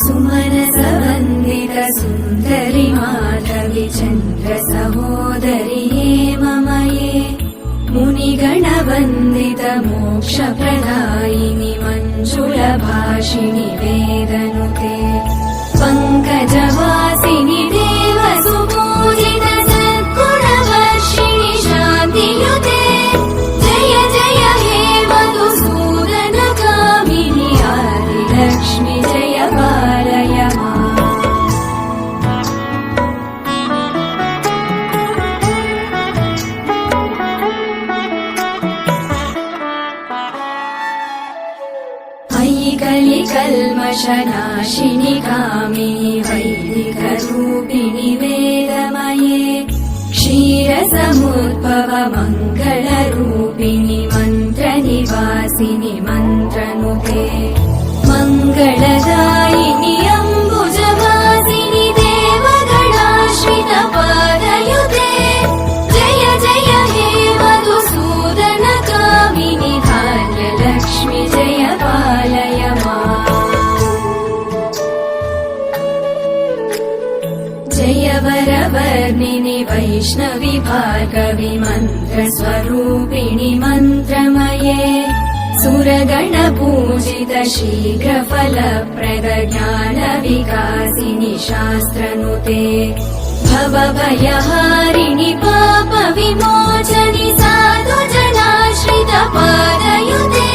सुमनसवन्दित सुन्दरि माधवि चन्द्र सहोदरि हेममये मुनिगणवन्दित मोक्षप्रदायिनि मञ्जुलभाषिणि वेदनुते पङ्कजवासिनि देवसुपूजित सद्गुणवर्षिणि शान्तियुते जय जय हे मधुसूदनकामिनि आदिलक्ष्मि जय पालय माम्। अयि कलिकल्मषनाशिनि कामिनि वैदिकरूपिणि वेदमये क्षीरसमुद्भव मङ्गलरूपिणि मन्त्रनिवासिनि मन्त्रनुते मङ्गलदायिनि अम्बुजवासिनि देवगणाश्रित पादयुते जय जय हे मधुसूदनकामिनि धान्यलक्ष्मि जय पालय माम्। जय वरवर्णिनि वैष्णवि भार्गवि मन्त्रस्वरूपिणि मन्त्रमये सुरगणपूजित शीघ्रफलप्रद ज्ञानविकासिनि शास्त्रनुते भवभयहारिणि पापविमोचनि साधुजनाश्रित पादयुते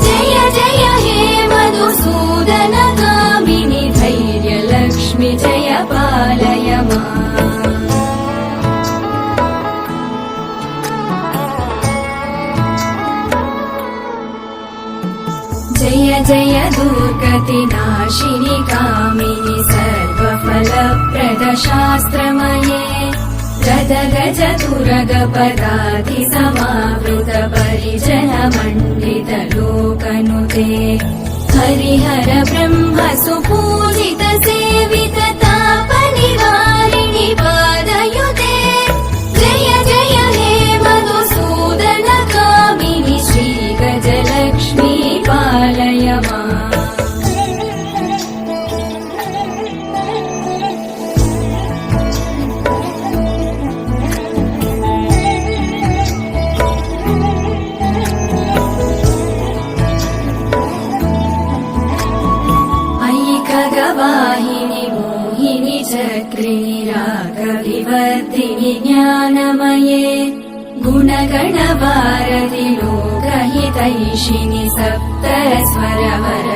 जय जय हे मधुसूदनकामिनि धैर्यलक्ष्मि जय पालय माम्। जय जय दुर्गतिनाशिनि कामिनि सर्वफलप्रद शास्त्रमये गदगज तुरगपदाति समावृत परिजनमण्डित लोकनुते हरिहर ब्रह्म सुपूजित सेवित तापनिवारिणि पादयुते जय जय हे मधुसूदनकामिनि श्रीगजलक्ष्मी पालय माम्। अयि खगवाहिनि मोहिनि चक्रिणि रागविवर्धिनि ज्ञानमये गुणगणवारधि लोकहितैषिणि सप्तस्वरवर